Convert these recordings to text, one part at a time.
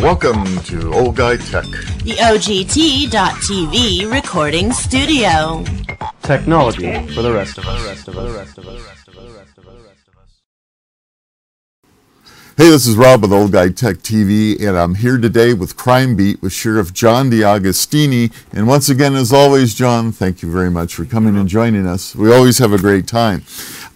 Welcome to Old Guy Tech, the OGT.TV recording studio. Technology for the rest of us. Hey, this is Rob with Old Guy Tech TV, and I'm here today with Crime Beat with Sheriff John DeAugustini. And once again, as always, John, thank you very much for coming and joining us. We always have a great time.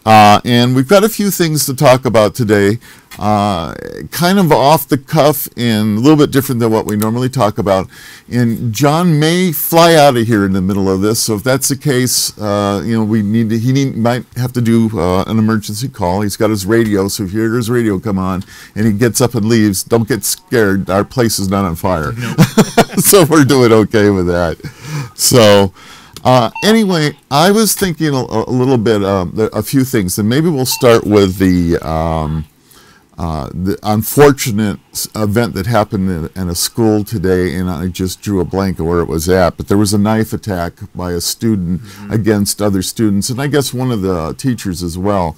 And we've got a few things to talk about today, kind of off the cuff and a little bit different than what we normally talk about. And John may fly out of here in the middle of this, so if that's the case, he might have to do an emergency call. He's got his radio, so if you hear his radio come on and he gets up and leaves, don't get scared. Our place is not on fire. No. So we're doing okay with that. So anyway, I was thinking a little bit, a few things, and maybe we'll start with the unfortunate event that happened in a school today, and I just drew a blank of where it was at, but there was a knife attack by a student against other students, and I guess one of the teachers as well.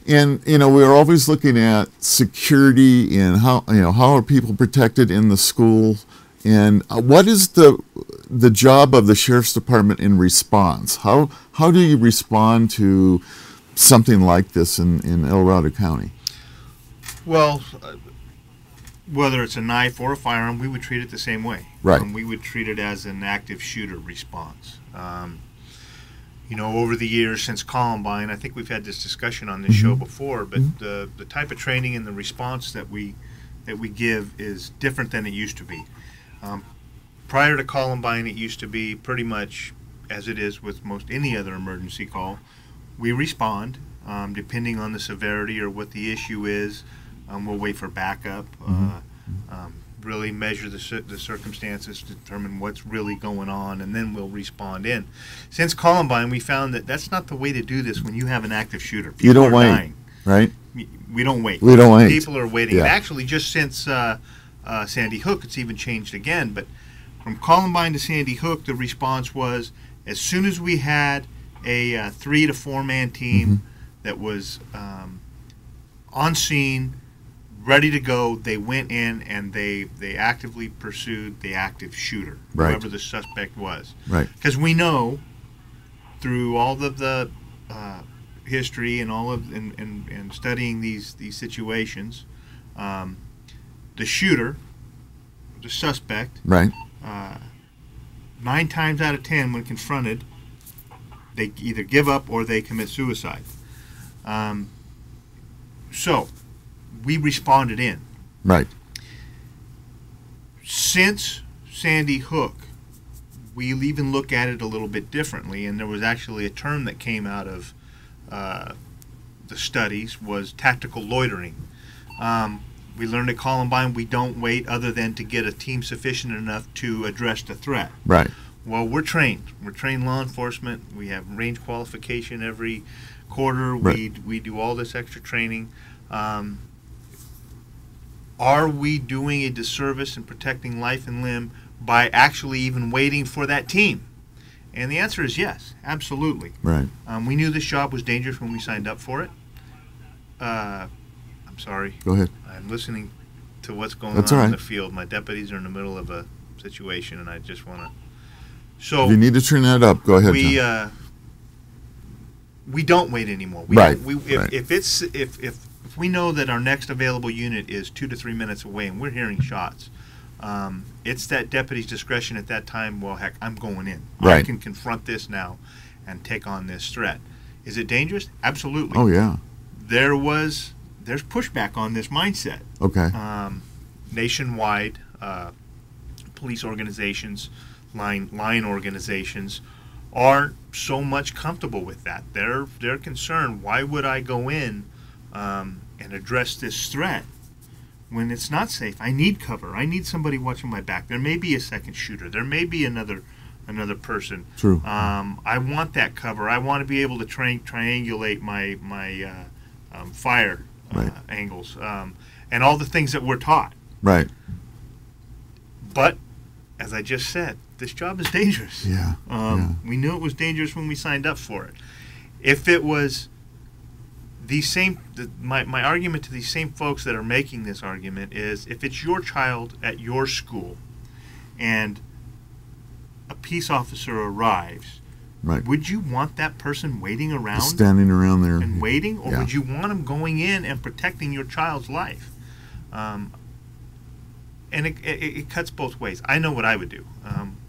And, we're always looking at security and how are people protected in the school. And what is the job of the Sheriff's Department in response? How do you respond to something like this in El Dorado County? Well, whether it's a knife or a firearm, we would treat it the same way. Right. We would treat it as an active shooter response. Over the years since Columbine, I think we've had this discussion on this show before, but the type of training and the response that we give is different than it used to be. Prior to Columbine, it used to be pretty much as it is with most any other emergency call. We respond depending on the severity or what the issue is. We'll wait for backup, really measure the circumstances, determine what's really going on, and then we'll respond in. Since Columbine, we found that that's not the way to do this when you have an active shooter. People you don't are wait, dying. Right? We don't wait. We don't wait. People are waiting. Yeah. And actually, just since Sandy Hook, it's even changed again. But from Columbine to Sandy Hook, the response was as soon as we had a 3 to 4 man team that was on scene, ready to go, they went in and they actively pursued the active shooter, whoever the suspect was. Right. Because we know through all of the history and all of and studying these situations, the shooter, the suspect, right, 9 times out of 10 when confronted, they either give up or they commit suicide. So we responded in. Right. Since Sandy Hook, we'll even look at it a little bit differently, and there was actually a term that came out of the studies was tactical loitering. We learned at Columbine we don't wait other than to get a team sufficient enough to address the threat. Right. Well, we're trained. We're trained law enforcement. We have range qualification every quarter. Right. We do all this extra training. Are we doing a disservice in protecting life and limb by actually even waiting for that team? And the answer is yes, absolutely. Right. We knew this job was dangerous when we signed up for it. I'm sorry. Go ahead. I'm listening to what's going That's on all right. in the field. My deputies are in the middle of a situation, and I just want to. So if you need to turn that up, go ahead. We don't wait anymore. Right. If we know that our next available unit is 2 to 3 minutes away and we're hearing shots, it's that deputy's discretion at that time. Well, heck, I'm going in. Right. I can confront this now and take on this threat. Is it dangerous? Absolutely. Oh yeah. There's pushback on this mindset. Okay. Nationwide, police organizations, line organizations aren't so much comfortable with that. They're concerned. Why would I go in and address this threat when it's not safe? I need cover. I need somebody watching my back. There may be a second shooter. There may be another person. True. I want that cover. I want to be able to triangulate my fire angles and all the things that we're taught. Right. But as I just said, this job is dangerous. Yeah. We knew it was dangerous when we signed up for it. If it was my argument to these same folks that are making this argument is, if it's your child at your school and a peace officer arrives, Right. would you want that person waiting around, standing around there and waiting, or Yeah. would you want them going in and protecting your child's life? And it cuts both ways. I know what I would do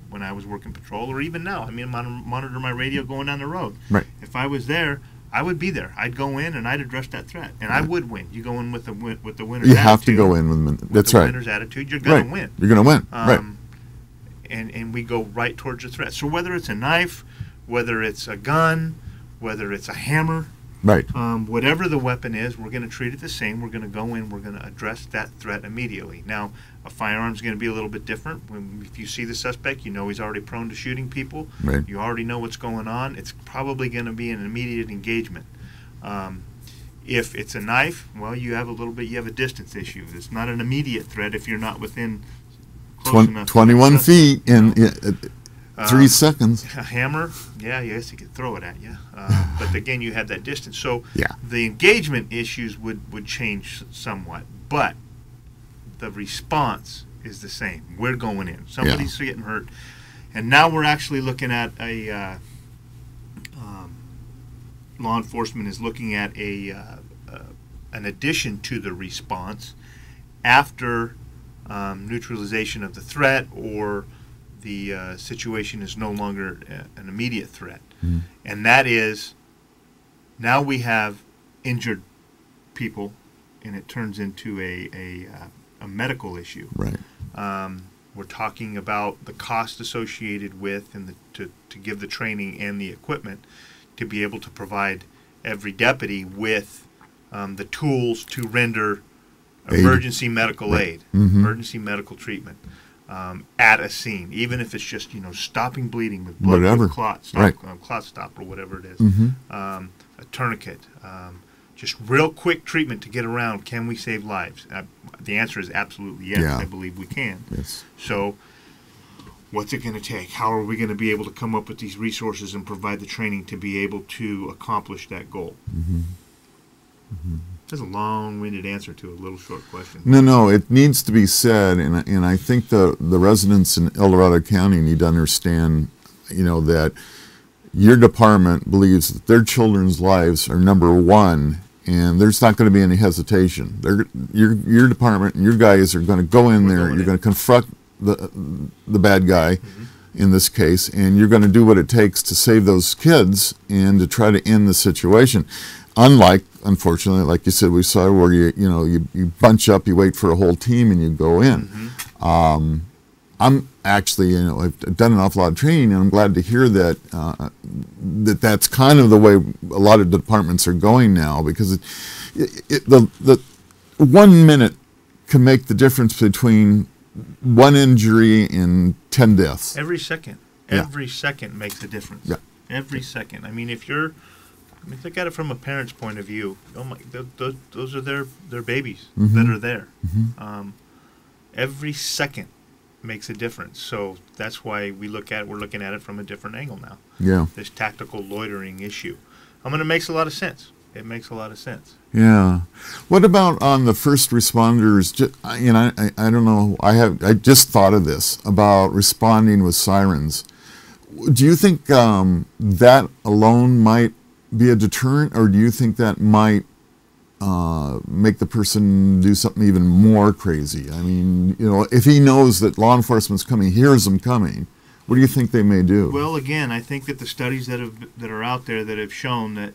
when I was working patrol, or even now. I mean, monitor my radio going down the road. Right. If I was there, I would be there. I'd go in and I'd address that threat, and I would win. You go in with the winner's attitude. You have to go in with that's the right. winner's attitude. You're gonna Right. win. You're going to win. Right. And we go right towards the threat. So whether it's a knife, whether it's a gun, whether it's a hammer, Right. whatever the weapon is, we're going to treat it the same. We're going to go in. We're going to address that threat immediately. Now, a firearm's going to be a little bit different. If you see the suspect, you know he's already prone to shooting people. Right. You already know what's going on. It's probably going to be an immediate engagement. If it's a knife, well, you have a distance issue. It's not an immediate threat if you're not within close enough. 21 feet in 3 seconds. A hammer, yeah, yes, he could throw it at you. But again, you have that distance. So Yeah. the engagement issues would change somewhat. But the response is the same. We're going in. Somebody's getting hurt. And now we're actually looking at a law enforcement is looking at an addition to the response after neutralization of the threat, or the situation is no longer an immediate threat. Mm-hmm. And that is, now we have injured people, and it turns into a medical issue. Right. We're talking about the cost associated with, and to give the training and the equipment to be able to provide every deputy with the tools to render emergency medical aid, Mm-hmm. emergency medical treatment at a scene, even if it's just stopping bleeding with blood, Whatever. with clot stop or whatever it is, a tourniquet, just real quick treatment to get around. Can we save lives? The answer is absolutely yes. Yeah. I believe we can. Yes. So what's it going to take? How are we going to be able to come up with these resources and provide the training to be able to accomplish that goal? Mm-hmm. Mm-hmm. That's a long-winded answer to a little short question. No, it needs to be said, and I think the residents in El Dorado County need to understand, that your department believes that their children's lives are number one, and there's not going to be any hesitation. Your department and your guys are going to go in there. You're going to confront the bad guy, in this case, and you're going to do what it takes to save those kids and to try to end the situation. Unlike, unfortunately, like you said, we saw where you bunch up, you wait for a whole team, and you go in. I'm actually, I've done an awful lot of training, and I'm glad to hear that that's kind of the way a lot of departments are going now, because the 1 minute can make the difference between one injury and 10 deaths. Every second. Yeah. Every second makes a difference. Yeah. Every second. I mean, look at it from a parent's point of view. Oh my, those are their babies that are there. Every second makes a difference. So that's why we're looking at it from a different angle now. Yeah. This tactical loitering issue. It makes a lot of sense. It makes a lot of sense. Yeah. What about on the first responders? I don't know. I just thought of this about responding with sirens. Do you think that alone might be a deterrent, or do you think that might make the person do something even more crazy? I mean, if he knows that law enforcement's coming, hears them coming, what do you think they may do? Well, again, I think that the studies that are out there that have shown that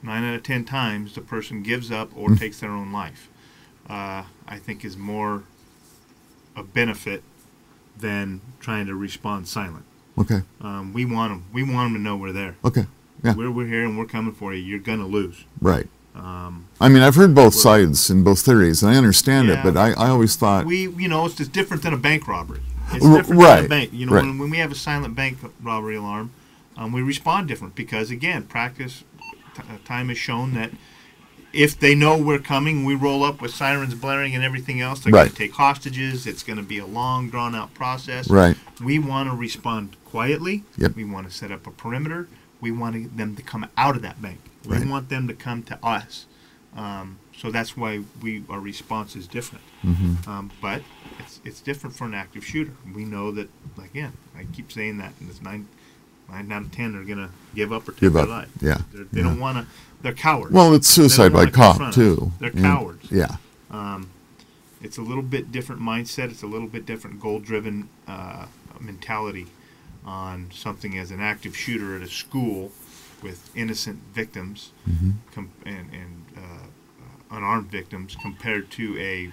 9 out of 10 times the person gives up or takes their own life, I think is more a benefit than trying to respond silent. Okay. We want them. We want them to know we're there. Okay. Yeah. We're here and we're coming for you. You're gonna lose. Right. I mean, I've heard both sides and both theories, and I understand it, but I always thought it's just different than a bank robbery. It's different than a bank. When we have a silent bank robbery alarm, we respond different because, again, time has shown that if they know we're coming, we roll up with sirens blaring and everything else. They're going to take hostages. It's going to be a long, drawn-out process. Right. We want to respond quietly. Yep. We want to set up a perimeter. We want them to come out of that bank. We want them to come to us. So that's why our response is different. But it's different for an active shooter. We know that, again, I keep saying that, and it's nine out of 10 are going to give up or take their life. Yeah. They don't want to. They're cowards. Well, it's suicide by cop too. They're cowards. Yeah. It's a little bit different mindset. It's a little bit different goal-driven mentality on something as an active shooter at a school with innocent victims and unarmed victims compared to a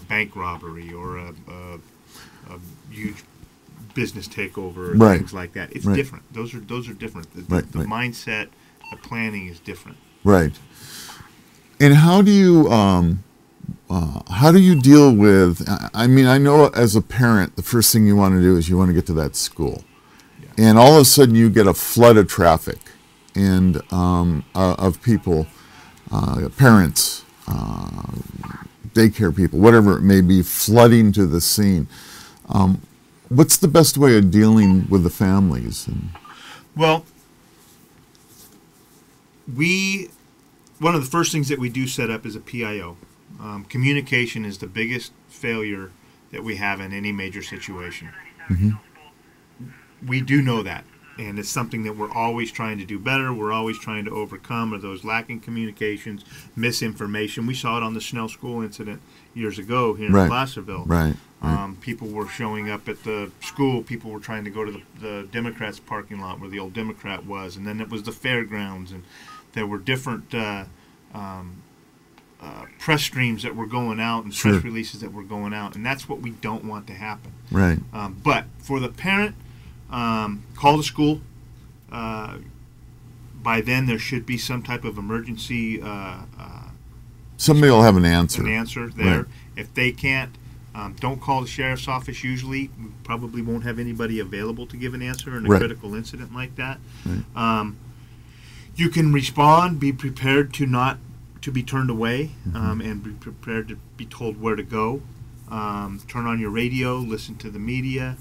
bank robbery or a huge business takeover or things like that. It's different. Those are different. The mindset, the planning is different. Right. And how do you deal with? I mean, I know as a parent, the first thing you want to do is you want to get to that school, and all of a sudden you get a flood of traffic and of people, parents, daycare people, whatever it may be, flooding to the scene. What's the best way of dealing with the families? Well, one of the first things that we do set up is a PIO. Communication is the biggest failure that we have in any major situation. We do know that, and it's something that we're always trying to do better. We're always trying to overcome are those lacking communications, misinformation. We saw it on the Snell School incident years ago here in Placerville. People were showing up at the school. People were trying to go to the Democrats' parking lot where the old Democrat was, and then it was the fairgrounds, and there were different press streams that were going out and press releases that were going out, and that's what we don't want to happen. But for the parent, call the school. By then, there should be some type of emergency. Somebody will have an answer. An answer there. If they can't, don't call the sheriff's office. Usually, we probably won't have anybody available to give an answer in a critical incident like that. You can respond. Be prepared to be turned away, and be prepared to be told where to go. Turn on your radio. Listen to the media.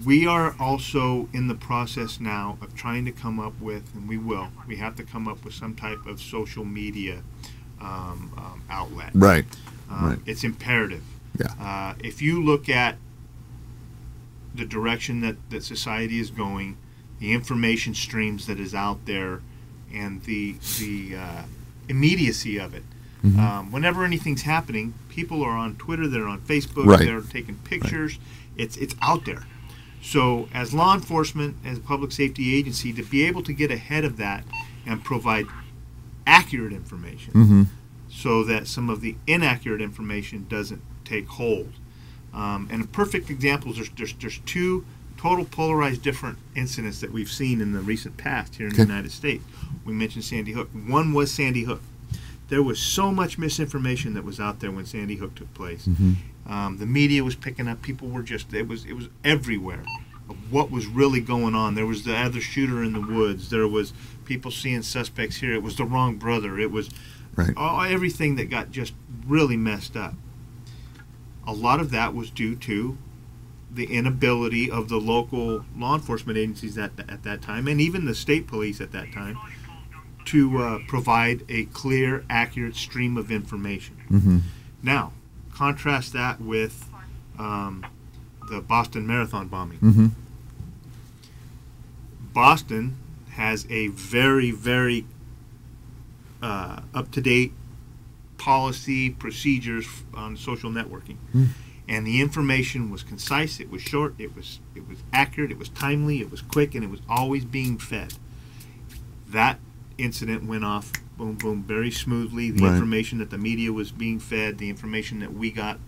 We are also in the process now of trying to come up with, and we have to come up with some type of social media outlet. It's imperative. If you look at the direction that society is going, the information streams that is out there, and the immediacy of it. Whenever anything's happening, people are on Twitter, they're on Facebook, they're taking pictures. It's out there. So as law enforcement, as a public safety agency, to be able to get ahead of that and provide accurate information so that some of the inaccurate information doesn't take hold. And a perfect example is there's two total polarized different incidents that we've seen in the recent past here in the United States. We mentioned Sandy Hook. One was Sandy Hook. There was so much misinformation that was out there when Sandy Hook took place. The media was picking up. People were it was everywhere of what was really going on. There was the other shooter in the woods. There was people seeing suspects here. It was the wrong brother. It was everything that got just really messed up. A lot of that was due to the inability of the local law enforcement agencies at that time, and even the state police at that time, to provide a clear, accurate stream of information. Now, contrast that with the Boston Marathon bombing. Boston has a very, very up-to-date policy, procedures on social networking. And the information was concise, it was short, it was accurate, it was timely, it was quick, and it was always being fed. That incident went off, boom, boom, very smoothly. The information that the media was being fed, the information that we got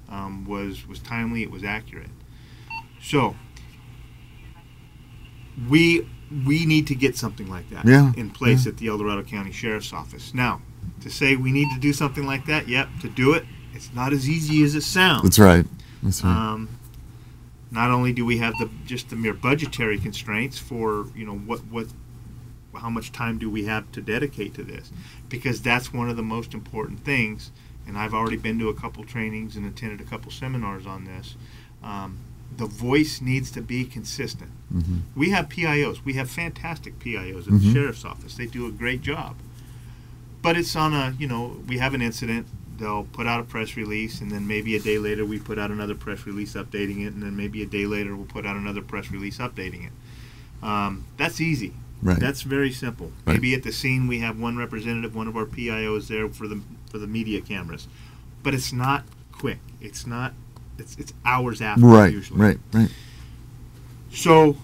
was timely, it was accurate. So we need to get something like that in place at the El Dorado County Sheriff's Office. Now, to say we need to do something like that, to do it, it's not as easy as it sounds. That's right. That's right. Not only do we have just the mere budgetary constraints for how much time do we have to dedicate to this, because that's one of the most important things. And I've already been to a couple trainings and attended a couple seminars on this. The voice needs to be consistent. We have PIOs. We have fantastic PIOs at the Sheriff's Office. They do a great job. But it's on a, we have an incident, they'll put out a press release, and then maybe a day later we put out another press release updating it, and then maybe a day later we'll put out another press release updating it. That's easy. Right. That's very simple. Right. Maybe at the scene we have one representative, one of our PIOs there for the media cameras, but it's not quick. It's not. It's hours after usually. Right. So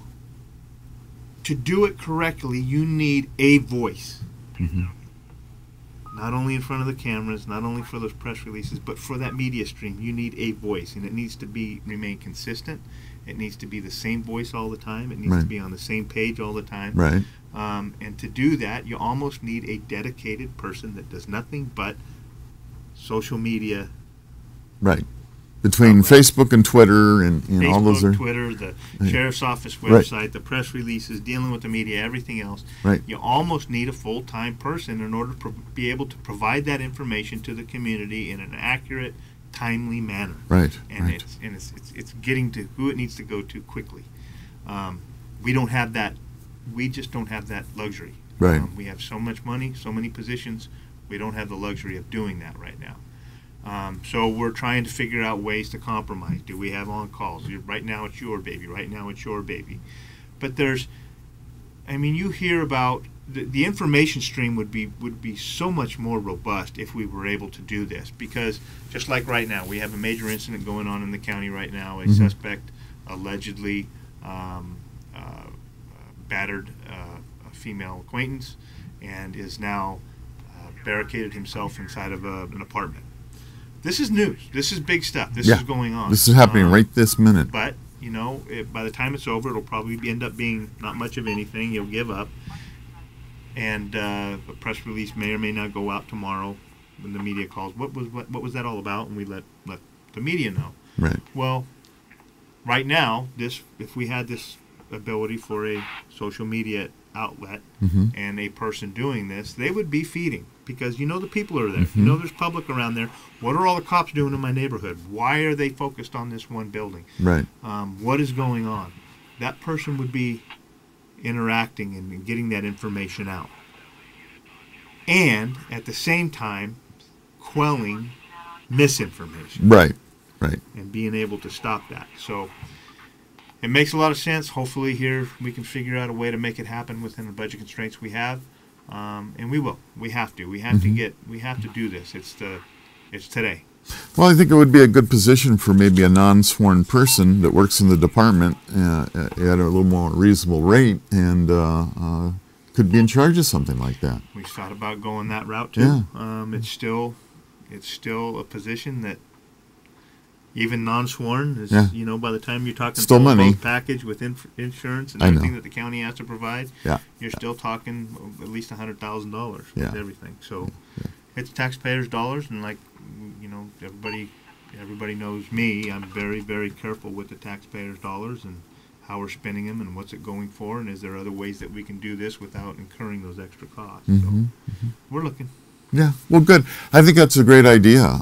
to do it correctly, you need a voice. Mm-hmm. Not only in front of the cameras, not only for those press releases, but for that media stream, you need a voice, and it needs to remain consistent. It needs to be the same voice all the time. It needs to be on the same page all the time. Right. And to do that, you almost need a dedicated person that does nothing but social media. Right. Between Facebook and Twitter and Facebook, all those are Twitter, the sheriff's office website, the press releases, dealing with the media, everything else. Right. You almost need a full-time person in order to be able to provide that information to the community in an accurate, timely manner. Right. And it's getting to who it needs to go to quickly. We don't have that. We just don't have that luxury. Right. We have so much money, so many positions. We don't have the luxury of doing that right now. So we're trying to figure out ways to compromise. Do we have on-calls? Right now it's your baby. Right now it's your baby. But you hear about the information stream would be so much more robust if we were able to do this. Because just like right now, we have a major incident going on in the county right now. A suspect allegedly battered a female acquaintance and is now barricaded himself inside of an apartment. This is news. This is big stuff. This is going on. This is happening right this minute. But, by the time it's over, it'll probably end up being not much of anything. You'll give up. And a press release may or may not go out tomorrow when the media calls. What was that all about? And we let the media know. Right. Well, right now, if we had this ability for a social media outlet and a person doing this, they would be feeding, because the people are there. There's public around there. What are all the cops doing in my neighborhood? Why are they focused on this one building? Right. What is going on? That person would be interacting and getting that information out, and at the same time quelling misinformation. Right. And being able to stop that. So it makes a lot of sense. Hopefully here we can figure out a way to make it happen within the budget constraints we have. And we will. We have to. We have to do this. It's today. Well, I think it would be a good position for maybe a non-sworn person that works in the department at a little more reasonable rate and could be in charge of something like that. We've thought about going that route too. Yeah. It's still a position that even non-sworn is, by the time you're talking still money package with insurance and everything that the county has to provide, you're still talking at least $100,000 with everything. So it's taxpayers' dollars, and everybody knows me. I'm very, very careful with the taxpayers' dollars and how we're spending them and what's it going for, and is there other ways that we can do this without incurring those extra costs. So we're looking. Yeah, well, good. I think that's a great idea.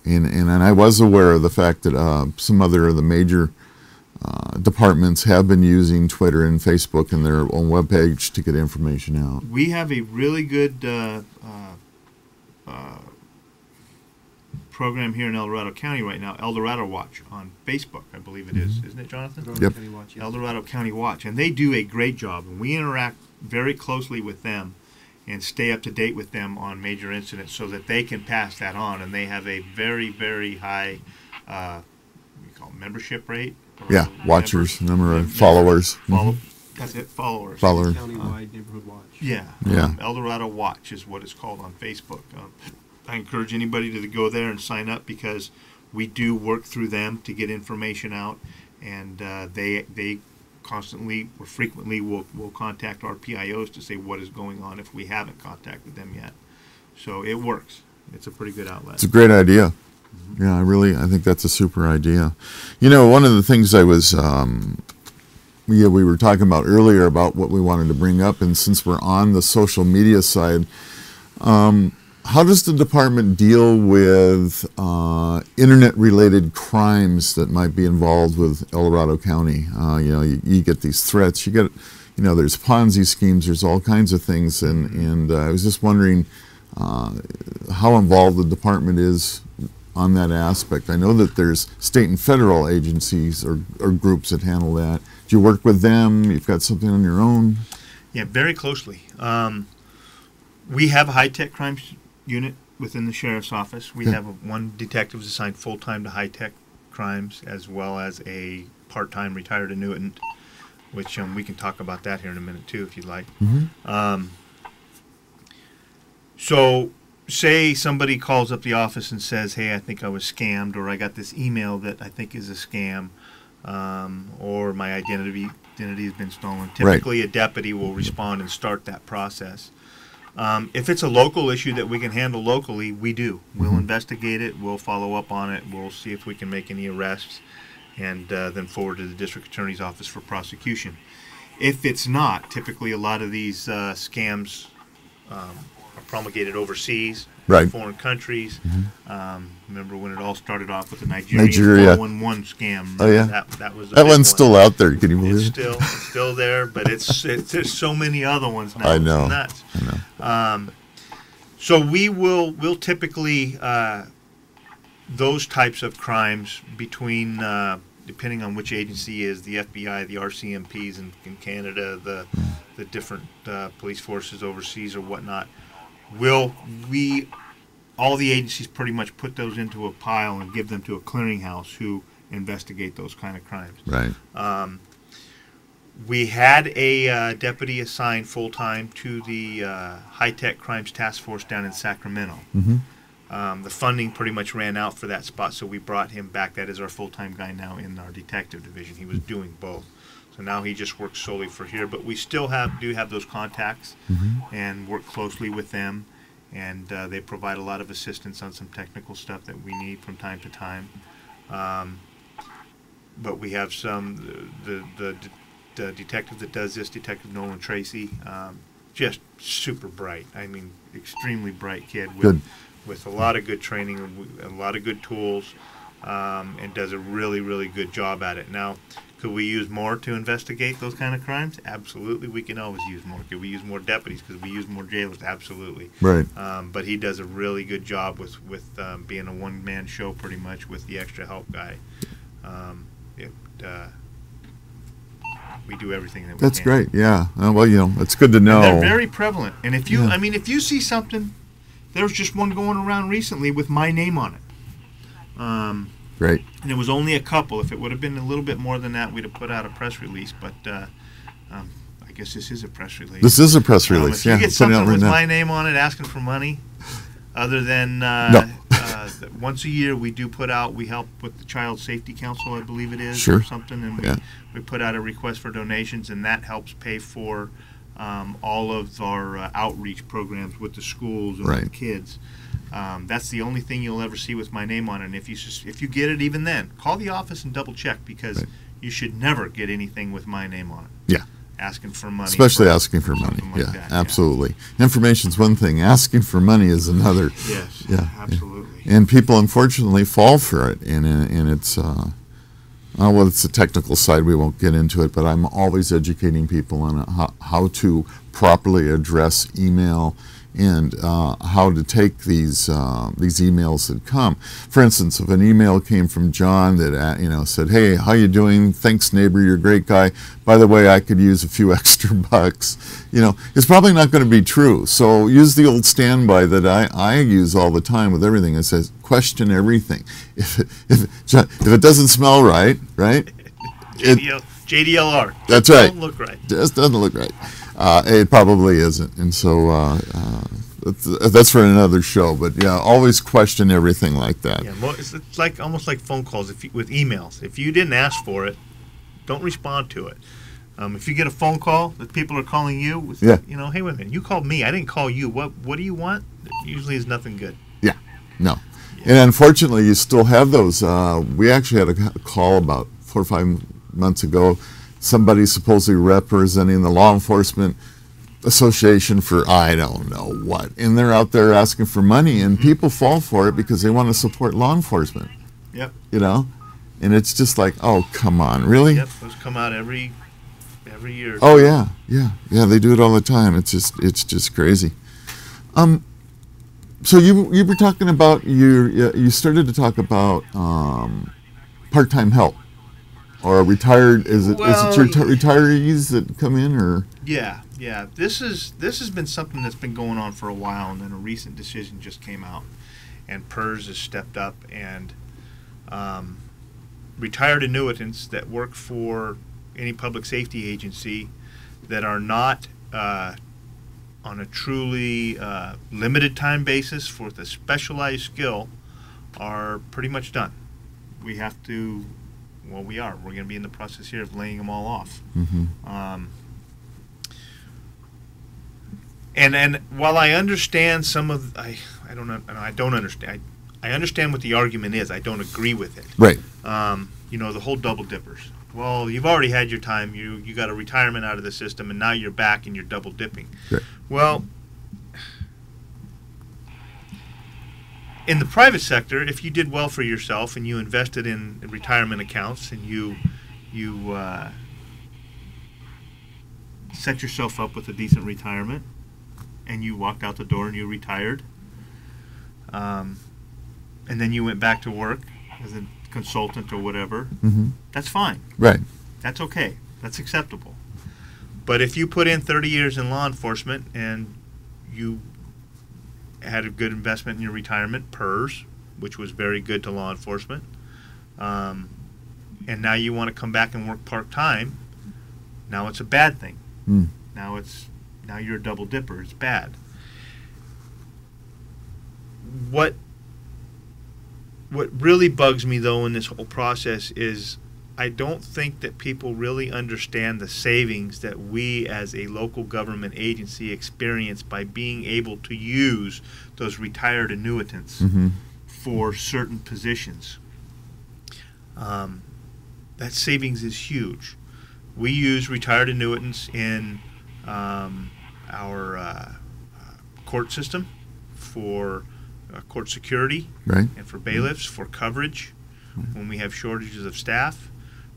And I was aware of the fact that some other of the major departments have been using Twitter and Facebook and their own webpage to get information out. We have a really good program here in El Dorado County right now, El Dorado Watch on Facebook, I believe it is. Isn't it, Jonathan? Yep. El Dorado County Watch. And they do a great job, and we interact very closely with them and stay up to date with them on major incidents so that they can pass that on. And they have a very, very high membership rate. Watchers, number of followers. That's it, followers. Countywide Neighborhood Watch. El Dorado Watch is what it's called on Facebook. I encourage anybody to go there and sign up, because we do work through them to get information out, and they constantly or frequently will contact our PIOs to say what is going on if we haven't contacted them yet. So it works. It's a pretty good outlet. It's a great idea. Yeah, I think that's a super idea. One of the things I was, we were talking about earlier about what we wanted to bring up, and since we're on the social media side, how does the department deal with internet-related crimes that might be involved with El Dorado County? You get these threats. You get, there's Ponzi schemes. There's all kinds of things, and I was just wondering how involved the department is on that aspect. I know that there's state and federal agencies or groups that handle that. Do you work with them? You've got something on your own? Yeah, very closely. We have a high-tech crimes unit within the sheriff's office. We have one detective assigned full-time to high-tech crimes, as well as a part-time retired annuitant, which we can talk about that here in a minute too, if you'd like. So say somebody calls up the office and says, hey, I think I was scammed, or I got this email that I think is a scam, or my identity has been stolen. Typically, a deputy will respond and start that process. If it's a local issue that we can handle locally, we do. We'll investigate it. We'll follow up on it. We'll see if we can make any arrests, and then forward to the district attorney's office for prosecution. If it's not, typically a lot of these scams are promulgated overseas, Right. foreign countries. Remember when it all started off with the Nigeria 411 scam? Oh yeah, that was that one's still out there. Can you believe it's it? still there, but there's so many other ones now. I know. It's nuts. I know. So we'll typically those types of crimes between depending on which agency is the FBI, the RCMPs in Canada, the different police forces overseas or whatnot. All the agencies pretty much put those into a pile and give them to a clearinghouse who investigate those kind of crimes. Right. We had a deputy assigned full-time to the high-tech crimes task force down in Sacramento. The funding pretty much ran out for that spot, so we brought him back. That is our full-time guy now in our detective division. He was doing both. So now he just works solely for here. But we still do have those contacts and work closely with them. And they provide a lot of assistance on some technical stuff that we need from time to time. But we have the detective that does this, Detective Nolan Tracy, just super bright. I mean, extremely bright kid with a lot of good training and a lot of good tools, and does a really, really good job at it. Now, could we use more to investigate those kind of crimes? Absolutely, we can always use more. Could we use more deputies? Could we use more jailers? Absolutely. Right. But he does a really good job with being a one-man show pretty much with the extra help guy. We do everything that we That's can. great. Yeah. Well, it's good to know. And they're very prevalent. And if you, if you see something, there was just one going around recently with my name on it. Great. And it was only a couple. If it would have been a little bit more than that, we'd have put out a press release. But I guess this is a press release. This is a press release. If you get something with now. my name on it asking for money, other than No. once a year we do put out, we help with the Child Safety Council, I believe it is, Sure. or something, and we put out a request for donations, and that helps pay for all of our outreach programs with the schools and with the kids. That's the only thing you'll ever see with my name on it. And if you get it, even then, call the office and double check, because you should never get anything with my name on it. Yeah. Asking for money. Especially asking for money. Like Yeah, that, absolutely. Information's one thing. Asking for money is another. Yes. Yeah. Absolutely. And people unfortunately fall for it, and it's well, it's the technical side. We won't get into it, but I'm always educating people on how to properly address email and how to take these emails that come. For instance, if an email came from John that said, "Hey, how you doing? Thanks, neighbor. You're a great guy. By the way, I could use a few extra bucks." It's probably not going to be true. So use the old standby that I use all the time with everything. It says, question everything. If it doesn't smell right, JDLR. That's right. Don't look right. Just doesn't look right. It probably isn't, and so that's for another show. But yeah, always question everything like that. Yeah, it's almost like phone calls. With emails, if you didn't ask for it, don't respond to it. If you get a phone call that people are calling you, hey, wait a minute, you called me. I didn't call you. What do you want? It usually is nothing good. Yeah, no. Yeah. And unfortunately, you still have those. We actually had a call about 4 or 5 months ago. Somebody supposedly representing the law enforcement association for I don't know what, and they're out there asking for money, and people fall for it because they want to support law enforcement. Yep. And it's just like, oh, come on, really? Yep, those come out every year. Oh yeah, they do it all the time. It's just crazy. So you were talking about you started to talk about part-time help or retired. Is it your retirees that come in or? Yeah. This has been something that's been going on for a while, and then a recent decision just came out, and PERS has stepped up, and retired annuitants that work for any public safety agency that are not on a truly limited time basis for the specialized skill are pretty much done. We have to, well, we're going to be in the process here of laying them all off. Mm-hmm. And while I understand some of, I don't understand. I understand what the argument is. I don't agree with it. Right. The whole double dippers. Well, you've already had your time. You got a retirement out of the system, and now you're back and you're double dipping. Right. Well, in the private sector, if you did well for yourself and you invested in retirement accounts and you set yourself up with a decent retirement, and you walked out the door and you retired, and then you went back to work as a consultant or whatever, mm-hmm. that's fine. Right. That's okay. That's acceptable. But if you put in 30 years in law enforcement and you had a good investment in your retirement, PERS, which was very good to law enforcement, and now you want to come back and work part-time, now it's a bad thing. Mm. Now you're a double dipper. It's bad. What really bugs me, though, in this whole process is I don't think that people really understand the savings that we as a local government agency experience by being able to use those retired annuitants mm-hmm. for certain positions. That savings is huge. We use retired annuitants in our court system for court security, right, and for bailiffs for coverage. Right. When we have shortages of staff,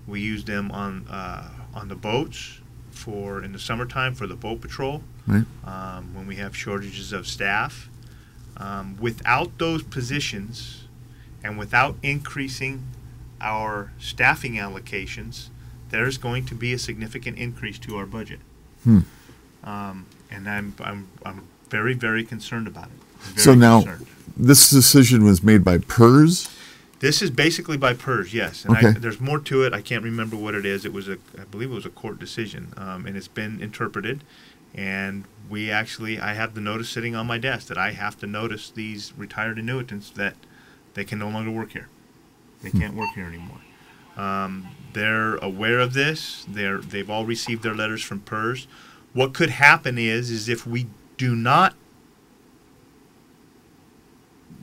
we use them on the boats in the summertime for the boat patrol. Right. When we have shortages of staff, without those positions and without increasing our staffing allocations, there's going to be a significant increase to our budget. Hmm. And I'm very, very concerned about it. So now, this decision was made by PERS? This is basically by PERS, yes. And okay. There's more to it. I can't remember what it is. I believe it was a court decision, and it's been interpreted. And I have the notice sitting on my desk that I have to notice these retired annuitants that they can no longer work here. They can't work here anymore. They're aware of this. They've all received their letters from PERS. What could happen is if we do not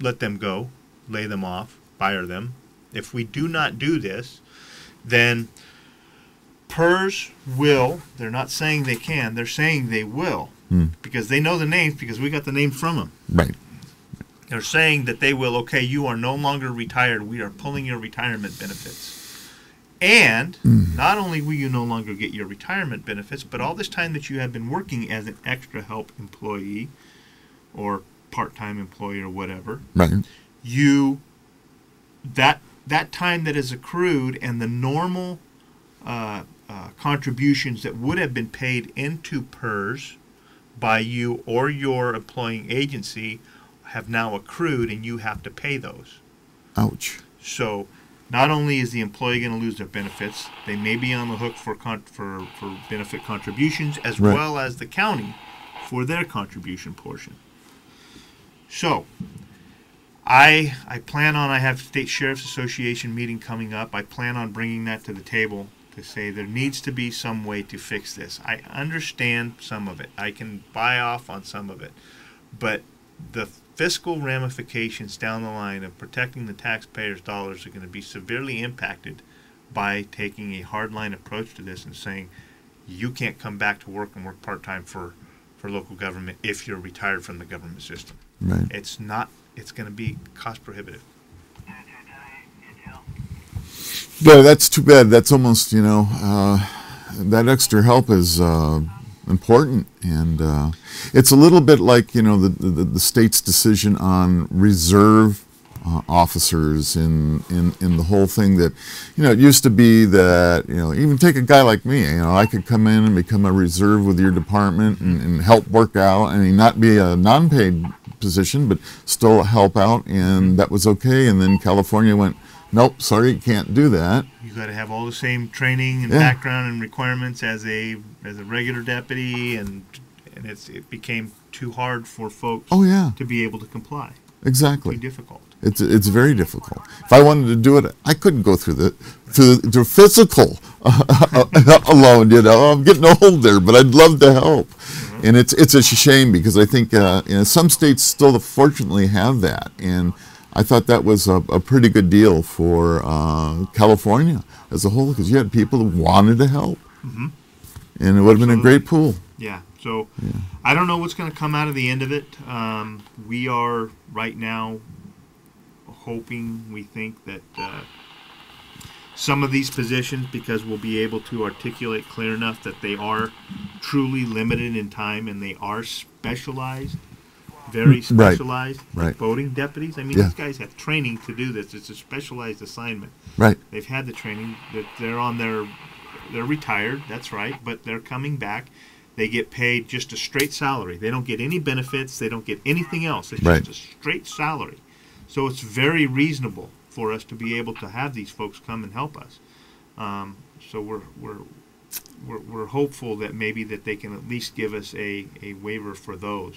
let them go, lay them off, fire them, if we do not do this, then PERS will, they're not saying they can, they're saying they will, because they know the names, because we got the names from them. Right. They're saying that they will, okay, you are no longer retired, we are pulling your retirement benefits. And not only will you no longer get your retirement benefits, but all this time that you have been working as an extra help employee or part-time employee or whatever, right, that time that is accrued and the normal contributions that would have been paid into PERS by you or your employing agency have now accrued, and you have to pay those. Ouch. So not only is the employee going to lose their benefits, they may be on the hook for benefit contributions, as right. well as the county for their contribution portion. So I have State Sheriff's Association meeting coming up. I plan on bringing that to the table to say there needs to be some way to fix this. I understand some of it. I can buy off on some of it. But the fiscal ramifications down the line of protecting the taxpayers' dollars are going to be severely impacted by taking a hardline approach to this and saying you can't come back to work and work part-time for local government if you're retired from the government system. Right. It's going to be cost prohibitive. Yeah, that's too bad. That's almost, that extra help is important, and it's a little bit like the state's decision on reserve officers in the whole thing. That it used to be that even take a guy like me, I could come in and become a reserve with your department and help work out. I mean, not be a non-paid position, but still help out, and that was okay. And then California went, nope, sorry, you can't do that. You got to have all the same training and background and requirements as a regular deputy, and it became too hard for folks to be able to comply. Exactly. Too difficult. It's very difficult. If I wanted to do it, I couldn't go through the physical alone. I'm getting old there, but I'd love to help. Mm-hmm. And it's a shame, because I think some states still fortunately have that, and I thought that was a pretty good deal for California as a whole, because you had people who wanted to help, and it would have been a great pool. Yeah. So I don't know what's going to come out of the end of it. We are right now hoping, we think that some of these positions, because we'll be able to articulate clear enough that they are truly limited in time and they are specialized, very specialized, like voting deputies. I mean, these guys have training to do this. It's a specialized assignment. Right. They've had the training. They're retired, that's right, but they're coming back. They get paid just a straight salary. They don't get any benefits. They don't get anything else. It's just a straight salary. So it's very reasonable for us to be able to have these folks come and help us. So we're hopeful that maybe that they can at least give us a waiver for those.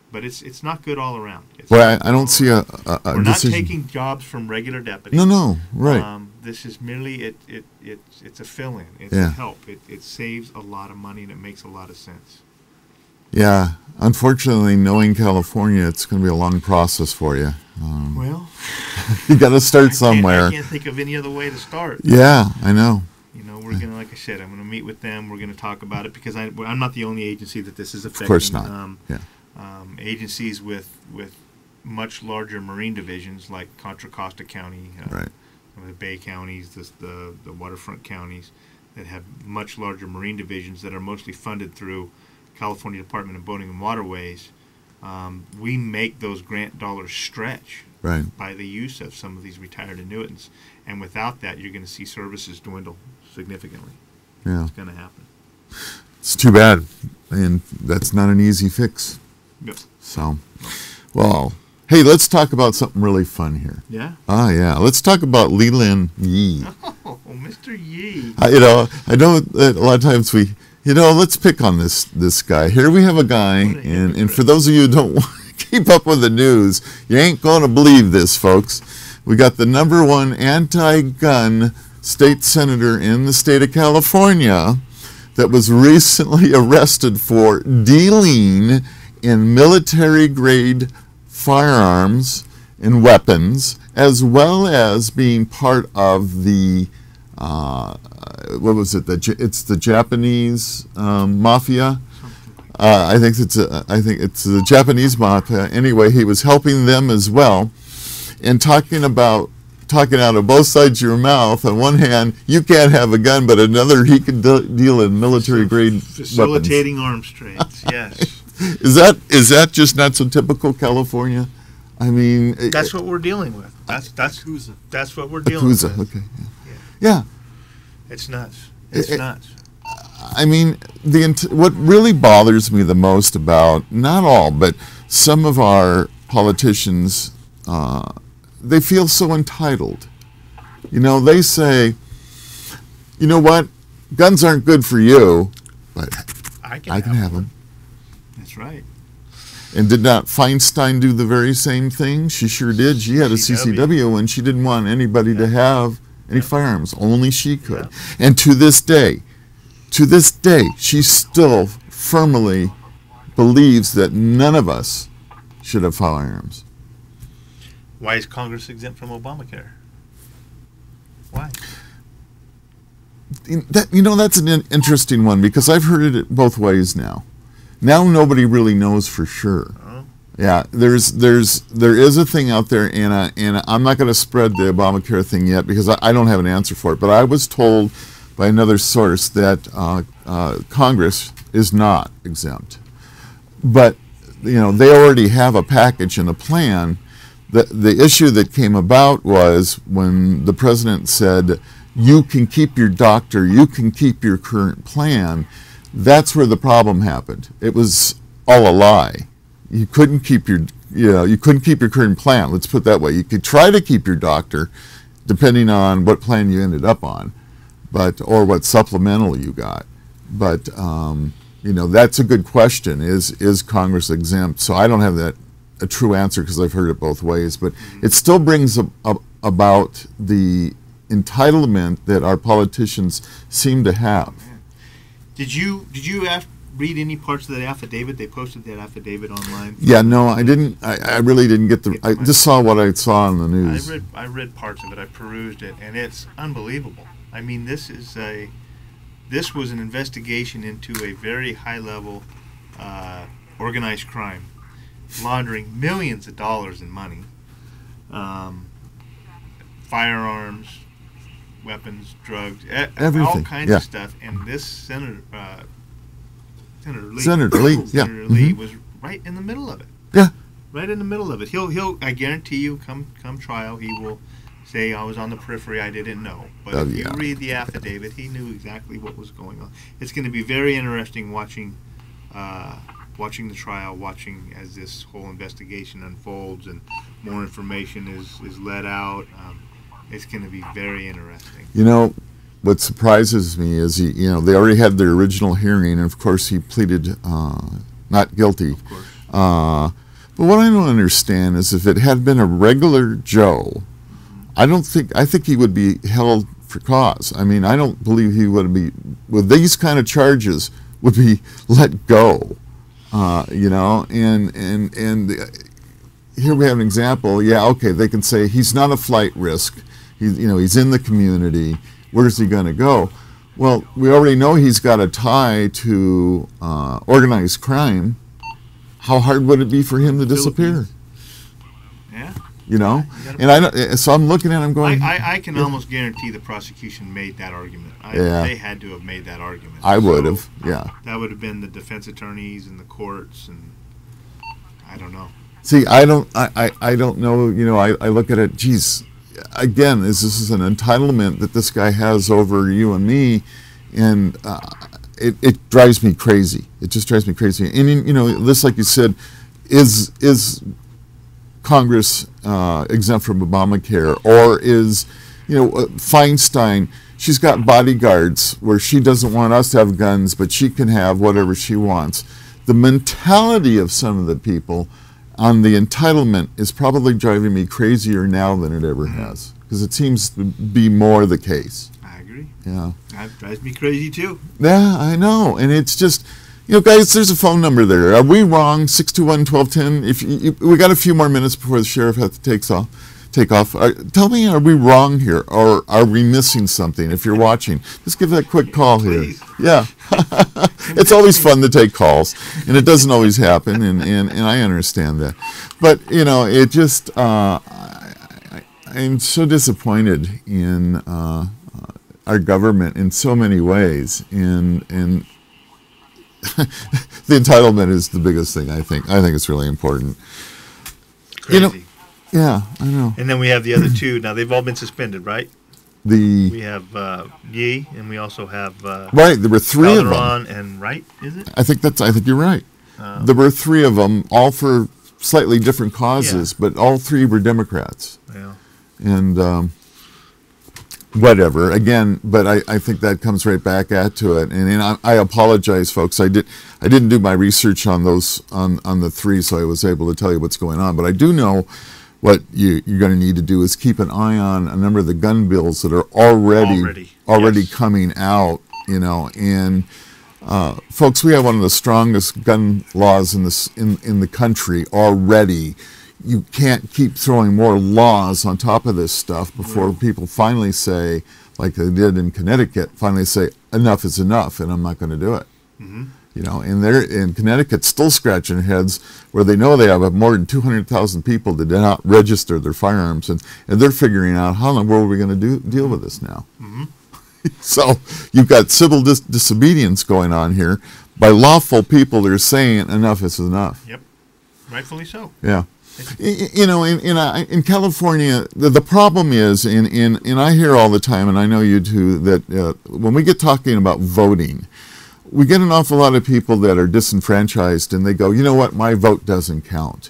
But it's not good all around. I don't see a we're decision. not taking jobs from regular deputies. No, right. This is merely it's a fill-in. It's a help. It saves a lot of money, and it makes a lot of sense. Yeah, unfortunately, knowing California, it's going to be a long process for you. Well, you got to start somewhere. I can't think of any other way to start. Yeah, I know. We're going to, like I said, I'm going to meet with them. We're going to talk about it, because I'm not the only agency that this is affecting. Of course not. Agencies with much larger marine divisions, like Contra Costa County, some of the Bay counties, the waterfront counties, that have much larger marine divisions that are mostly funded through California Department of Boating and Waterways. We make those grant dollars stretch by the use of some of these retired annuitants, and without that, you're going to see services dwindle significantly. Yeah, it's going to happen. It's too bad, and that's not an easy fix. Yep. So, well, hey, let's talk about something really fun here. Yeah? Yeah. Let's talk about Leland Yee. Oh, Mr. Yee. I know that a lot of times let's pick on this guy. Here we have a guy, and for those of you who don't want to keep up with the news, you ain't going to believe this, folks. We got the #1 anti-gun state senator in the state of California that was recently arrested for dealing in military-grade firearms and weapons, as well as being part of the what was it? It's the Japanese mafia. I think it's the Japanese mafia. Anyway, he was helping them as well, and talking out of both sides of your mouth. On one hand, you can't have a gun, but another, he could deal in military-grade weapons. Facilitating arms trades, yes. Is that just not so typical California? I mean, that's what we're dealing with. That's what we're dealing with. Okay. Yeah. It's nuts. It's nuts. I mean, what really bothers me the most about, not all, but some of our politicians, they feel so entitled. They say, you know what, guns aren't good for you, but I can have them. That's right. And did not Feinstein do the very same thing? She sure did. She had a CCW, and she didn't want anybody to have any firearms. Only she could. Yeah. And to this day, she still firmly believes that none of us should have firearms. Why is Congress exempt from Obamacare? Why? That's an interesting one, because I've heard it both ways now. Now nobody really knows for sure. Oh. Yeah, there is a thing out there, and I'm not going to spread the Obamacare thing yet, because I don't have an answer for it. But I was told by another source that Congress is not exempt. But, they already have a package and a plan. The issue that came about was when the president said, you can keep your doctor, you can keep your current plan. That's where the problem happened. It was all a lie. You couldn't keep your current plan. Let's put it that way. You could try to keep your doctor, depending on what plan you ended up on, or what supplemental you got. But that's a good question. Is Congress exempt? So I don't have a true answer because I've heard it both ways. But it still brings about the entitlement that our politicians seem to have. Did you read any parts of that affidavit? They posted that affidavit online. Yeah, no, I didn't. I really didn't get I just saw what I saw on the news. I read parts of it. I perused it, and it's unbelievable. I mean, this was an investigation into a very high level organized crime, laundering millions of dollars in money, firearms, weapons, drugs, everything, all kinds of stuff. And this Senator Lee was right in the middle of it. Yeah, right in the middle of it. He'll. I guarantee you, come trial, he will say, I was on the periphery, I didn't know. But if you read the affidavit, he knew exactly what was going on. It's going to be very interesting watching the trial, watching as this whole investigation unfolds and more information is let out. It's going to be very interesting. What surprises me is they already had their original hearing, and of course he pleaded not guilty. Of course. But what I don't understand is if it had been a regular Joe, I think he would be held for cause. I mean, I don't believe he would be, with these kind of charges, would be let go. And here we have an example. Yeah, okay, they can say he's not a flight risk. He's in the community. Where's he going to go? Well, we already know he's got a tie to organized crime. How hard would it be for him to disappear? Yeah. So I'm looking at him going. I can almost guarantee the prosecution made that argument. They had to have made that argument. I would have. Yeah. That would have been the defense attorneys and the courts, and I don't know. See, I don't know. I look at it. Geez, again, this is an entitlement that this guy has over you and me, and it drives me crazy. It just drives me crazy. And this, like you said, is Congress exempt from Obamacare, or is Feinstein? She's got bodyguards where she doesn't want us to have guns, but she can have whatever she wants. The mentality of some of the people on the entitlement is probably driving me crazier now than it ever has, because it seems to be more the case. I agree. Yeah. That drives me crazy too. Yeah, I know. And it's just, guys, there's a phone number there. Are we wrong? 621-1210. We got a few more minutes before the sheriff has to take off. Tell me, are we wrong here, or are we missing something? If you're watching, just give that quick call here. Please. Yeah. It's always fun to take calls, and it doesn't always happen, and I understand that. But, it just, I'm so disappointed in our government in so many ways, and the entitlement is the biggest thing, I think. I think it's really important. Crazy. Yeah, I know. And then we have the other two. Now, they've all been suspended, right? We have Yee, and we also have right. There were three of them. And Wright, is it? I think you're right. There were three of them, all for slightly different causes, but all three were Democrats. Yeah. And whatever. Again, but I think that comes right back to it. And I apologize, folks. I didn't do my research on those on the three, so I was able to tell you what's going on. But I do know what you're going to need to do is keep an eye on a number of the gun bills that are already yes. coming out. And folks, we have one of the strongest gun laws in the country already. You can't keep throwing more laws on top of this stuff before people finally say, like they did in Connecticut, finally say enough is enough, and I'm not going to do it. Mm-hmm. And they're in Connecticut still scratching their heads where they know they have more than 200,000 people that did not register their firearms, and they're figuring out how in the world are we going to deal with this now. Mm-hmm. So you've got civil disobedience going on here by lawful people that are saying enough is enough. Yep, rightfully so. Yeah. In California, the problem is, and I hear all the time, and I know you too, that when we get talking about voting, we get an awful lot of people that are disenfranchised, and they go, you know what, my vote doesn't count.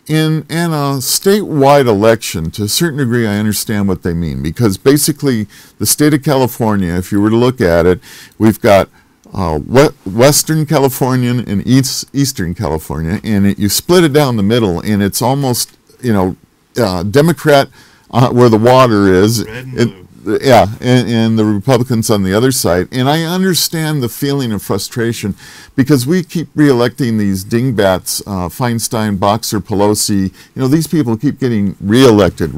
In a statewide election, to a certain degree, I understand what they mean, because basically the state of California, if you were to look at it, we've got Western California and Eastern California, and you split it down the middle, and it's almost, Democrat where the water is. Red and blue. Yeah, and the Republicans on the other side. And I understand the feeling of frustration because we keep reelecting these dingbats, Feinstein, Boxer, Pelosi. These people keep getting reelected,